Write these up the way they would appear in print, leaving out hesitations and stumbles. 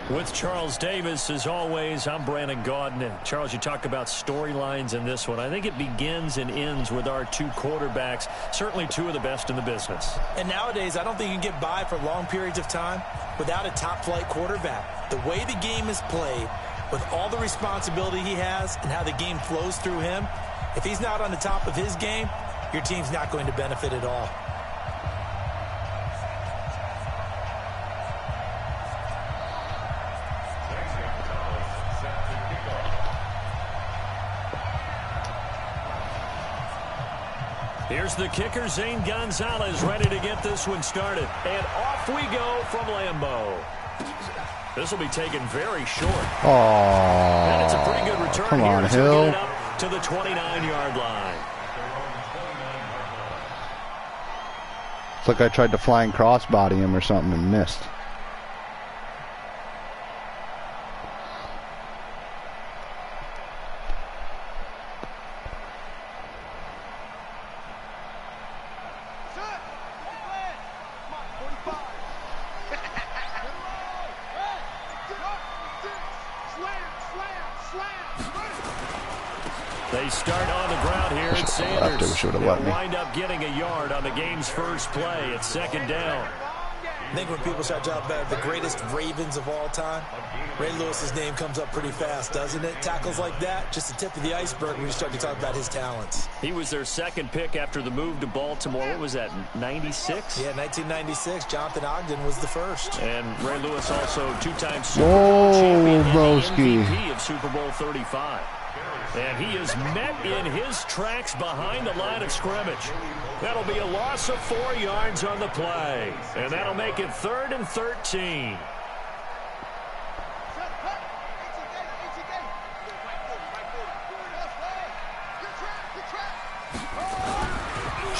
With Charles Davis, as always, I'm Brandon Gaudin. And Charles, you talk about storylines in this one. I think it begins and ends with our two quarterbacks, certainly two of the best in the business. And nowadays, I don't think you can get by for long periods of time without a top-flight quarterback. The way the game is played, with all the responsibility he has and how the game flows through him, if he's not on the top of his game, your team's not going to benefit at all. Here's the kicker, Zane Gonzalez, ready to get this one started. And off we go from Lambeau. This will be taken very short. Oh, and it's a pretty good return come on, here Hill. to get it up to the 29-yard line. It's like I tried to flying crossbody him or something and missed. They start on the ground here at Sanders. They'll wind up getting a yard on the game's first play. It's second down. I think when people start talking about the greatest Ravens of all time, Ray Lewis's name comes up pretty fast, doesn't it? Tackles like that, just the tip of the iceberg when you start to talk about his talents. He was their second pick after the move to Baltimore. What was that, 96? Yeah, 1996. Jonathan Ogden was the first. And Ray Lewis also two-time Super Bowl champion and the MVP of Super Bowl 35. And he is met in his tracks behind the line of scrimmage. That'll be a loss of 4 yards on the play. And that'll make it 3rd and 13.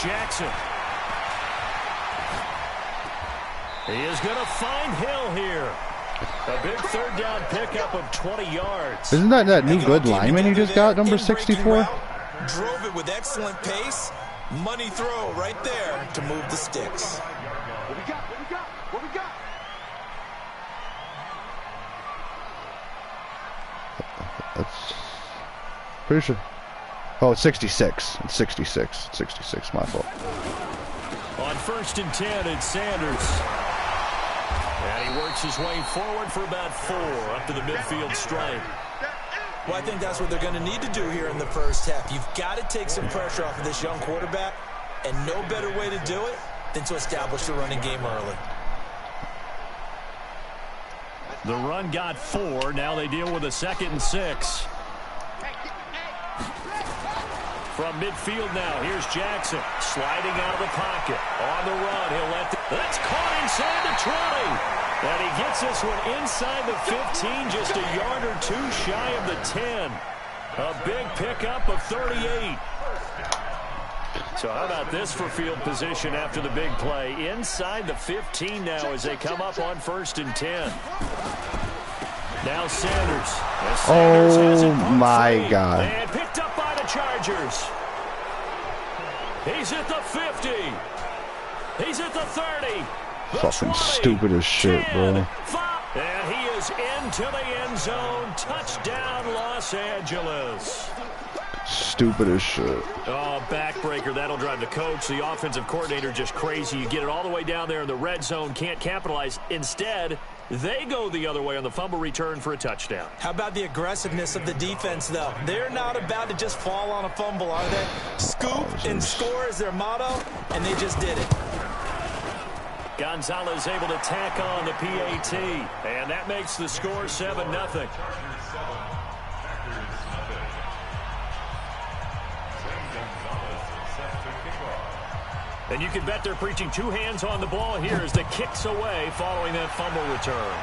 Jackson. He is going to find Hill here. A big third down pickup of 20 yards. Isn't that new good lineman you just got, number 64? Drove it with excellent pace. Money throw right there to move the sticks. What we got? What we got? What we got? That's pretty sure. Oh, it's 66. It's 66. 66, my fault. On 1st and 10, it's Sanders. And he works his way forward for about 4 up to the midfield stripe. Well, I think that's what they're going to need to do here in the first half. You've got to take some pressure off of this young quarterback, and no better way to do it than to establish the running game early. The run got 4. Now they deal with a 2nd and 6. From midfield now, here's Jackson sliding out of the pocket. On the run, he'll let that's caught inside the 20. And he gets this one inside the 15, just a yard or 2 shy of the 10. A big pickup of 38. So how about this for field position after the big play? Inside the 15 now as they come up on 1st and 10. Now Sanders. Oh, my God. And picked up by the Chargers. He's at the 50. He's at the 30. Fucking stupid as shit, bro. And he is into the end zone. Touchdown, Los Angeles. Stupid as shit. Oh, backbreaker. That'll drive the coach, the offensive coordinator, just crazy. You get it all the way down there in the red zone, can't capitalize. Instead, they go the other way on the fumble return for a touchdown. How about the aggressiveness of the defense, though? They're not about to just fall on a fumble, are they? Scoop and score is their motto, and they just did it. Gonzalez able to tack on the PAT, and that makes the score 7-0. And you can bet they're preaching two hands on the ball here as the kick's away following that fumble return.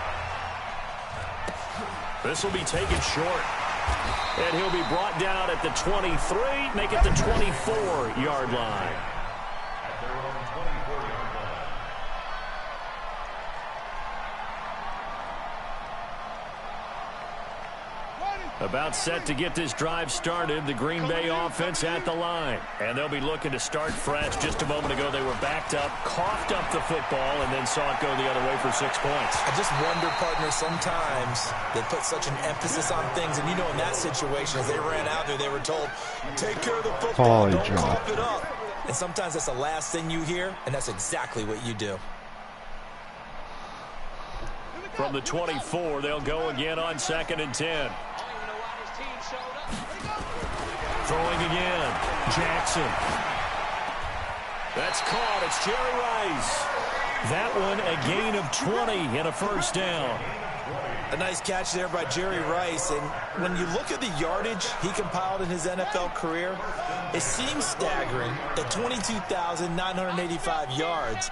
This will be taken short. And he'll be brought down at the 23, make it the 24-yard line. About set to get this drive started, the Green Bay offense at the line. And they'll be looking to start fresh. Just a moment ago, they were backed up, coughed up the football, and then saw it go the other way for 6 points. I just wonder, partner, sometimes they put such an emphasis on things. And, you know, in that situation, as they ran out there, they were told, take care of the football, don't cough it up. And sometimes that's the last thing you hear, and that's exactly what you do. From the 24, they'll go again on 2nd and 10. Throwing again. Jackson. That's caught. It's Jerry Rice. That one a gain of 20 and a first down. A nice catch there by Jerry Rice. And when you look at the yardage he compiled in his NFL career, it seems staggering at 22,985 yards.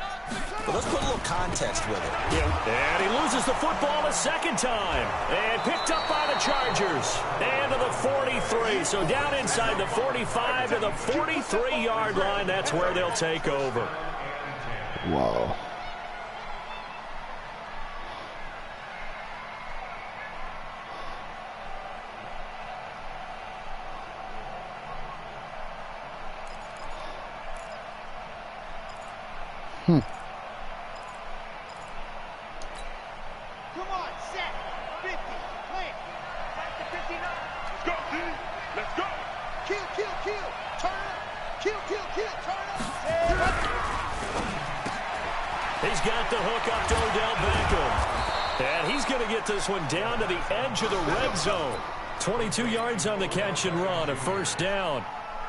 But let's put a little context with it. Yeah, and he loses the football a second time. And picked up by the Chargers. And to the 43. So down inside the 45 to the 43-yard line. That's where they'll take over. Wow. Come on, set, 50, plant, back to 59. Let's go, D. Let's go. Kill, turn up. Kill, turn up. He's got the hook up to Odell Beckham. And he's going to get this one down to the edge of the red zone. 22 yards on the catch and run, a first down.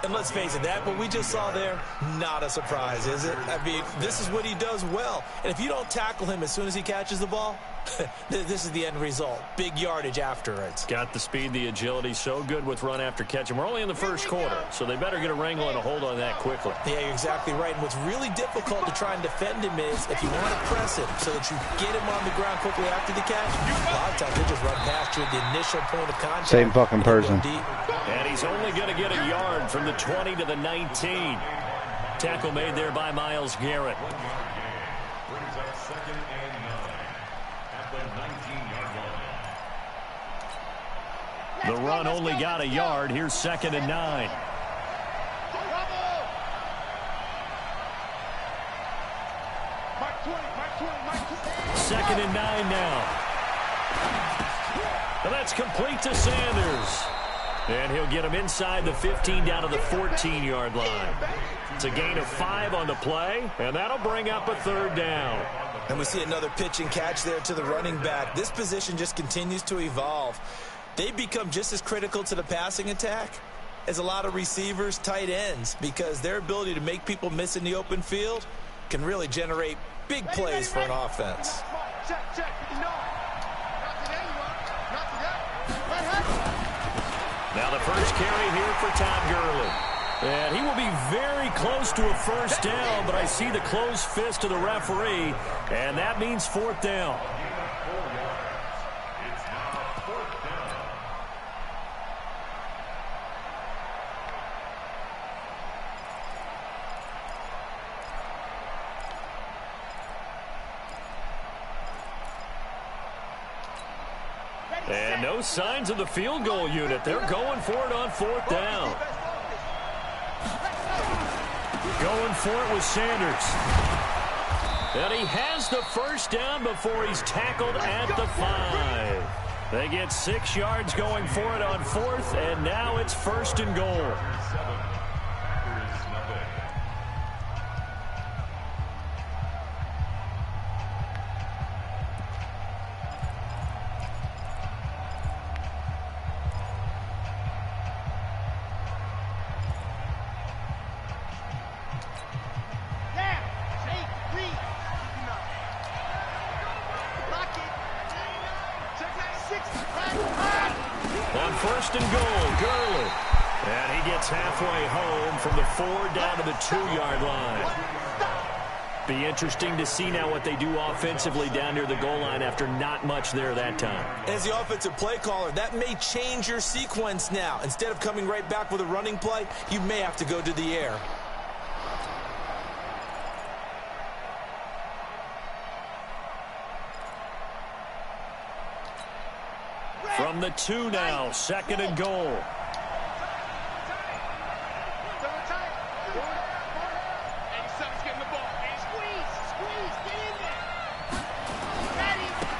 And let's face it, that what we just saw there, not a surprise, is it? I mean, this is what he does well. And if you don't tackle him as soon as he catches the ball, this is the end result. Big yardage afterwards. Got the speed, the agility, so good with run after catch. And we're only in the first quarter, so they better get a wrangle and a hold on that quickly. Yeah, you're exactly right. And what's really difficult to try and defend him is if you want to press him so that you get him on the ground quickly after the catch, a lot of times they just run past you at the initial point of contact. Same fucking person. And he's only going to get a yard from the 20 to the 19. Tackle made there by Myles Garrett. The run only got a yard. Here's 2nd and 9. Second and 9 now. And that's complete to Sanders. And he'll get him inside the 15 down to the 14-yard line. It's a gain of 5 on the play, and that'll bring up a third down. And we see another pitch and catch there to the running back. This position just continues to evolve. They've become just as critical to the passing attack as a lot of receivers, tight ends, because their ability to make people miss in the open field can really generate big plays for an offense. Now the first carry here for Todd Gurley. And he will be very close to a first down, but I see the closed fist of the referee, and that means 4th down. And no signs of the field goal unit. They're going for it on 4th down. Going for it with Sanders. And he has the first down before he's tackled at the 5. They get 6 yards going for it on 4th, and now it's 1st and goal. On 1st and goal, Gurley. And he gets halfway home from the 4 down to the 2-yard line. Be interesting to see now what they do offensively down near the goal line after not much there that time. As the offensive play caller, that may change your sequence now. Instead of coming right back with a running play, you may have to go to the air. From the 2 now, 2nd and goal.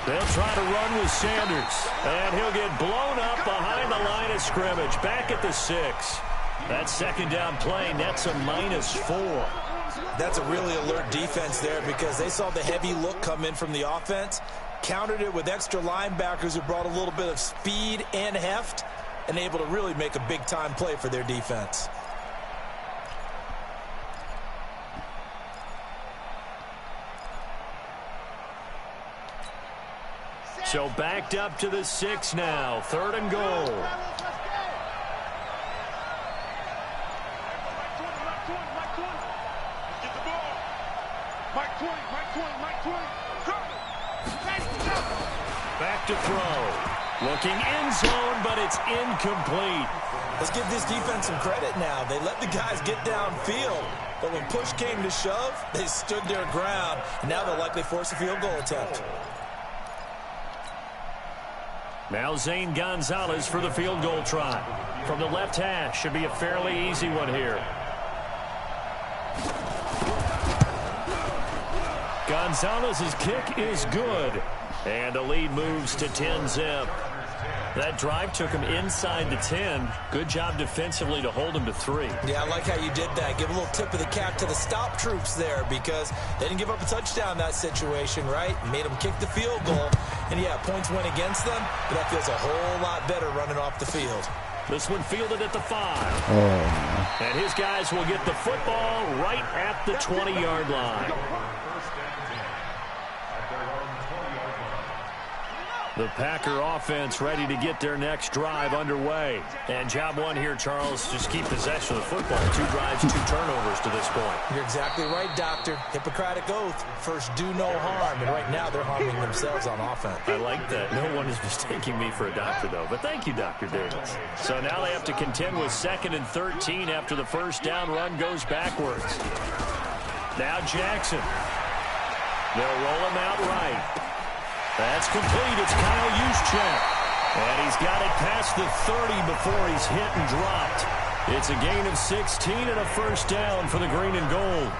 They'll try to run with Sanders, and he'll get blown up behind the line of scrimmage. Back at the 6. That 2nd down play nets a -4. That's a really alert defense there because they saw the heavy look come in from the offense, countered it with extra linebackers who brought a little bit of speed and heft, and able to really make a big-time play for their defense. So backed up to the 6 now, 3rd and goal. Back to throw. Looking end zone, but it's incomplete. Let's give this defense some credit now. They let the guys get downfield, but when push came to shove, they stood their ground, and now they'll likely force a field goal attempt. Now Zane Gonzalez for the field goal try. From the left hash, should be a fairly easy one here. Gonzalez's kick is good. And the lead moves to 10-zip. That drive took him inside the 10. Good job defensively to hold him to 3. Yeah, I like how you did that. Give a little tip of the cap to the stop troops there because they didn't give up a touchdown in that situation, right? Made them kick the field goal. And, yeah, points went against them, but that feels a whole lot better running off the field. This one fielded at the 5. And his guys will get the football right at the 20-yard line. The Packer offense ready to get their next drive underway. And job one here, Charles, just keep possession of the football. 2 drives, 2 turnovers to this point. You're exactly right, Doctor. Hippocratic oath. First, do no harm. And right now, they're harming themselves on offense. I like that. No one is mistaking me for a doctor, though. But thank you, Dr. Davis. So now they have to contend with 2nd and 13 after the first down run goes backwards. Now Jackson. They'll roll him out right. That's complete. It's Kyle Juszczyk. And he's got it past the 30 before he's hit and dropped. It's a gain of 16 and a first down for the green and gold.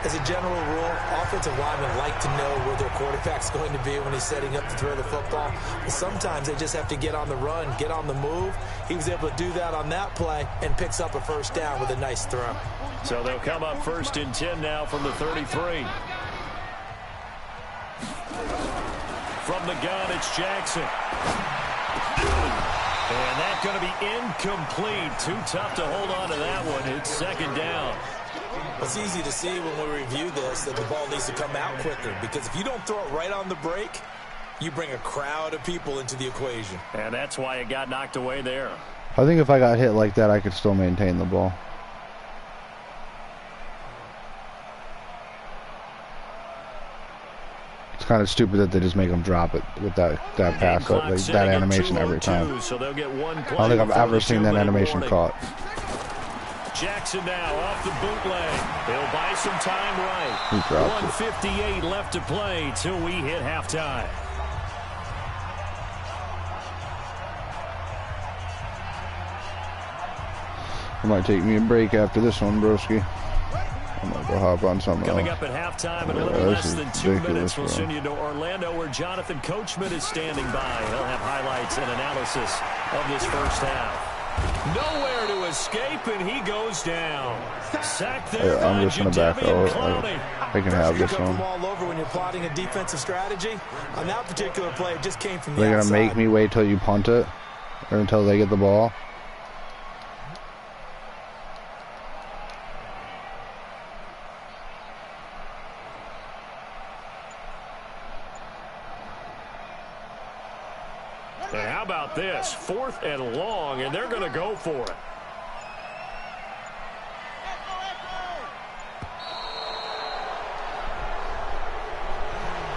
As a general rule, offensive linemen like to know where their quarterback's going to be when he's setting up to throw the football. But sometimes they just have to get on the run, get on the move. He was able to do that on that play and picks up a first down with a nice throw. So they'll come up 1st and 10 now from the 33. From the gun, it's Jackson. And that's going to be incomplete. Too tough to hold on to that one. It's 2nd down. It's easy to see when we review this that the ball needs to come out quicker because if you don't throw it right on the break, you bring a crowd of people into the equation. And that's why it got knocked away there. I think if I got hit like that, I could still maintain the ball. It's kind of stupid that they just make them drop it with that pass, that animation every time. So they'll get one play. I don't think I've ever seen that animation caught. Jackson now off the bootleg. He'll buy some time right. 1:58 left to play till we hit halftime. I might take me a break after this one, broski. I'm going to go hop on something Coming else. up at halftime in a little less than 2 minutes, we'll send you to Orlando where Jonathan Coachman is standing by. He'll have highlights and analysis of this first half. Nowhere to escape, and he goes down. Sack there I'm just going to back out. I can have this one. All over when you're plotting a defensive strategy. On that particular play, it just came from the They're going to make me wait till you punt it or until they get the ball. And how about this? 4th and long, and they're going to go for it.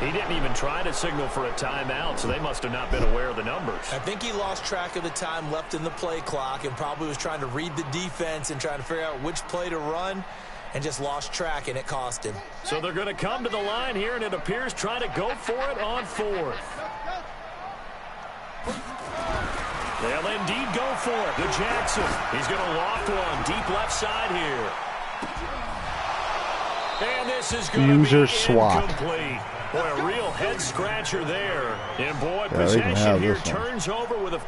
He didn't even try to signal for a timeout, so they must have not been aware of the numbers. I think he lost track of the time left in the play clock and probably was trying to read the defense and trying to figure out which play to run and just lost track, and it cost him. So they're going to come to the line here, and it appears trying to go for it on fourth. They'll indeed go for it. The Jackson. He's going to loft one deep left side here. And this is going to be swap. Incomplete. Boy, a real head-scratcher there. And, boy, possession here turns over with a...